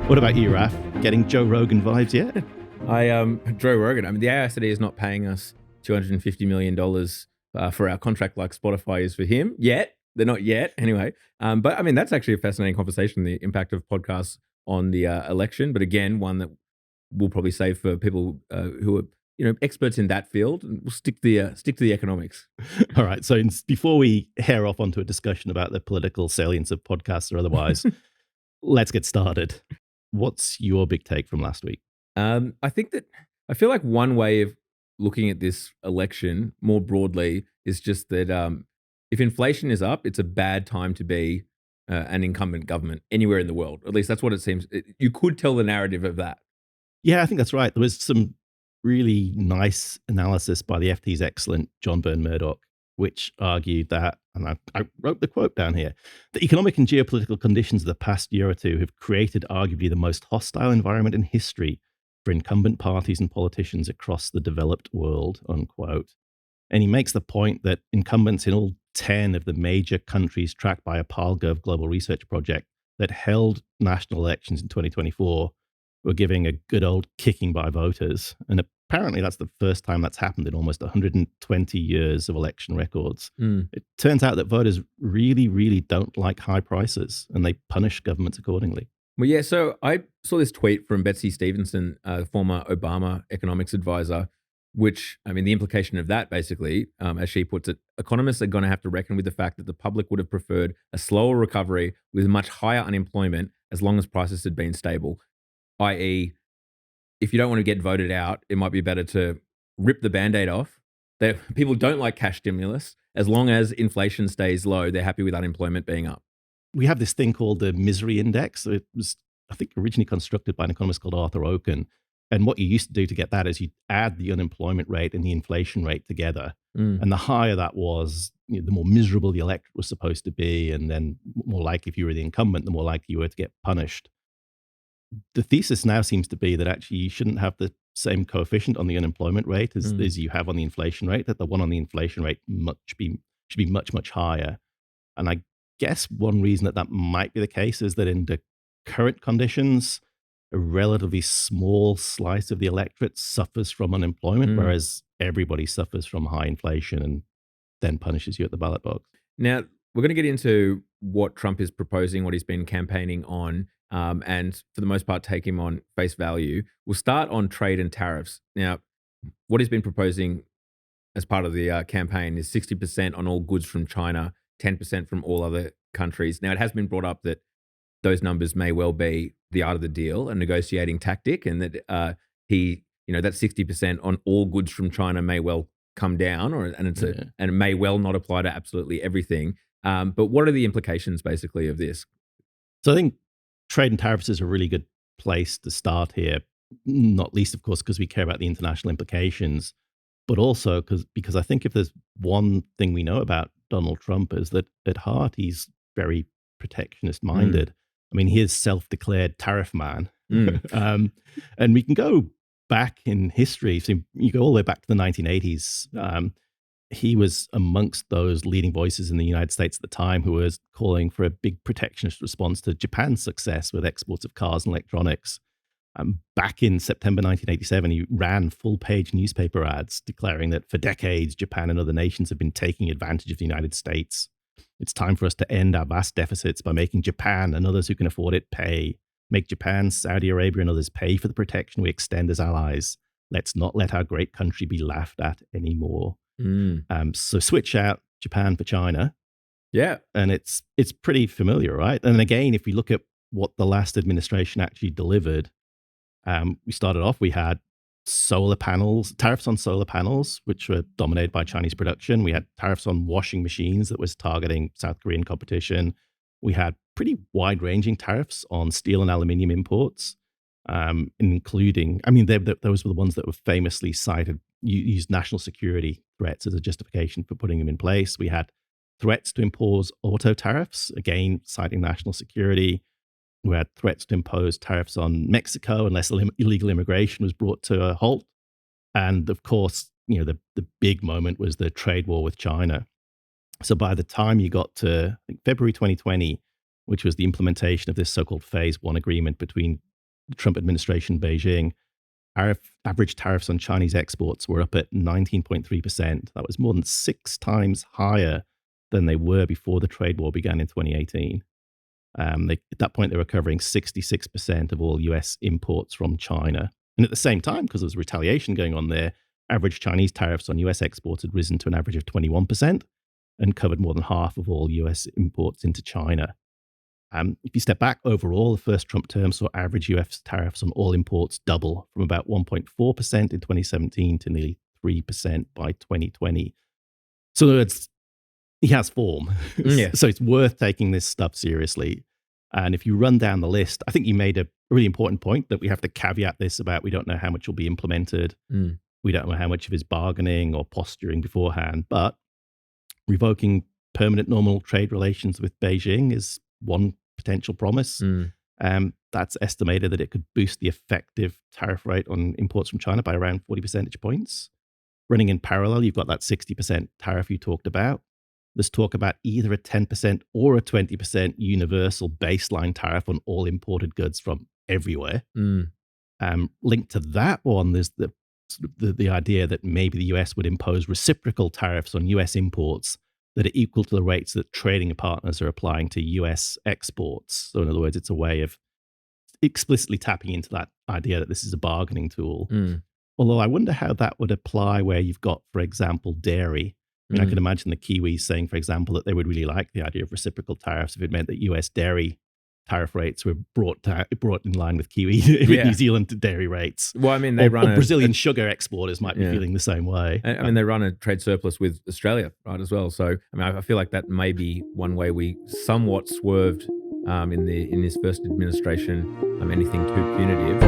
What about you, Raph? Getting Joe Rogan vibes yet? Joe Rogan. I mean, the AICD is not paying us $250 million for our contract like Spotify is for him yet. They're not yet, anyway. But I mean, that's actually a fascinating conversation, the impact of podcasts on the election. But again, one that we'll probably save for people who are experts in that field, and we'll stick to the economics. All right. So before we hair off onto a discussion about the political salience of podcasts or otherwise, let's get started. What's your big take from last week? I feel like one way of looking at this election more broadly is just that if inflation is up, it's a bad time to be an incumbent government anywhere in the world. At least that's what it seems. You could tell the narrative of that. Yeah, I think that's right. There was some really nice analysis by the FT's excellent John Byrne Murdoch, which argued that, and I wrote the quote down here, the economic and geopolitical conditions of the past year or two have created arguably the most hostile environment in history for incumbent parties and politicians across the developed world, unquote. And he makes the point that incumbents in all 10 of the major countries tracked by a PALGov global research project that held national elections in 2024 were giving a good old kicking by voters. And apparently that's the first time that's happened in almost 120 years of election records. It turns out that voters really, really don't like high prices, and they punish governments accordingly. Well, yeah, so I saw this tweet from Betsy Stevenson, former Obama economics advisor, which, I mean, the implication of that basically, as she puts it, economists are going to have to reckon with the fact that the public would have preferred a slower recovery with much higher unemployment as long as prices had been stable, i.e., if you don't want to get voted out, it might be better to rip the Band-Aid off. People don't like cash stimulus. As long as inflation stays low, they're happy with unemployment being up. We have this thing called the misery index. It was, I think, originally constructed by an economist called Arthur Okun. And what you used to do to get that is you add the unemployment rate and the inflation rate together. And the higher that was, the more miserable the electorate was supposed to be. And then more likely, if you were the incumbent, the more likely you were to get punished. The thesis now seems to be that actually you shouldn't have the same coefficient on the unemployment rate as you have on the inflation rate, that the one on the inflation rate should be much, much higher. And I guess one reason that might be the case is that in the current conditions, a relatively small slice of the electorate suffers from unemployment, whereas everybody suffers from high inflation and then punishes you at the ballot box. Now, we're going to get into what Trump is proposing, what he's been campaigning on, and for the most part, take him on face value. We'll start on trade and tariffs. Now, what he's been proposing as part of the campaign is 60% on all goods from China, 10% from all other countries. Now, it has been brought up that those numbers may well be the art of the deal, a negotiating tactic, and that that 60% on all goods from China may well come down, and it may well not apply to absolutely everything. But what are the implications, basically, of this? So I think trade and tariffs is a really good place to start here, not least, of course, because we care about the international implications, but also because I think if there's one thing we know about Donald Trump is that at heart, he's very protectionist minded. I mean, he is self-declared tariff man. And we can go back in history. So you go all the way back to the 1980s. He was amongst those leading voices in the United States at the time who was calling for a big protectionist response to Japan's success with exports of cars and electronics. Back in September 1987, he ran full-page newspaper ads declaring that for decades, Japan and other nations have been taking advantage of the United States. It's time for us to end our vast deficits by making Japan and others who can afford it pay. Make Japan, Saudi Arabia, and others pay for the protection we extend as allies. Let's not let our great country be laughed at anymore. So switch out Japan for China. Yeah. And it's pretty familiar, right? And again, if we look at what the last administration actually delivered, we started off, we had tariffs on solar panels, which were dominated by Chinese production. We had tariffs on washing machines that was targeting South Korean competition. We had pretty wide-ranging tariffs on steel and aluminium imports, including, those were the ones that were famously cited, used national security threats as a justification for putting them in place. We had threats to impose auto tariffs, again, citing national security. We had threats to impose tariffs on Mexico unless illegal immigration was brought to a halt. And of course, the big moment was the trade war with China. So by the time you got to, I think, February 2020, which was the implementation of this so-called Phase 1 agreement between the Trump administration and Beijing, average tariffs on Chinese exports were up at 19.3%. That was more than 6 times higher than they were before the trade war began in 2018. At that point, they were covering 66% of all US imports from China. And at the same time, because there was retaliation going on there, average Chinese tariffs on US exports had risen to an average of 21% and covered more than half of all US imports into China. If you step back overall, the first Trump term saw average US tariffs on all imports double from about 1.4% in 2017 to nearly 3% by 2020. So in other words, he has form. Yeah. So it's worth taking this stuff seriously. And if you run down the list, I think you made a really important point that we have to caveat this about we don't know how much will be implemented. Mm. We don't know how much of his bargaining or posturing beforehand, but revoking permanent normal trade relations with Beijing is one potential promise. Mm. That's estimated that it could boost the effective tariff rate on imports from China by around 40 percentage points. Running in parallel, you've got that 60% tariff you talked about. There's talk about either a 10% or a 20% universal baseline tariff on all imported goods from everywhere. Mm. Linked to that one, there's the idea that maybe the US would impose reciprocal tariffs on US imports that are equal to the rates that trading partners are applying to US exports. So in other words, it's a way of explicitly tapping into that idea that this is a bargaining tool. Mm. Although I wonder how that would apply where you've got, for example, dairy. I mean, I can imagine the Kiwis saying, for example, that they would really like the idea of reciprocal tariffs if it meant that US dairy tariff rates were brought in line with New Zealand dairy rates. Well, I mean, they run Brazilian sugar exporters might be feeling the same way. I mean, they run a trade surplus with Australia, right, as well. So, I mean, I feel like that may be one way we somewhat swerved in this first administration. Anything too punitive.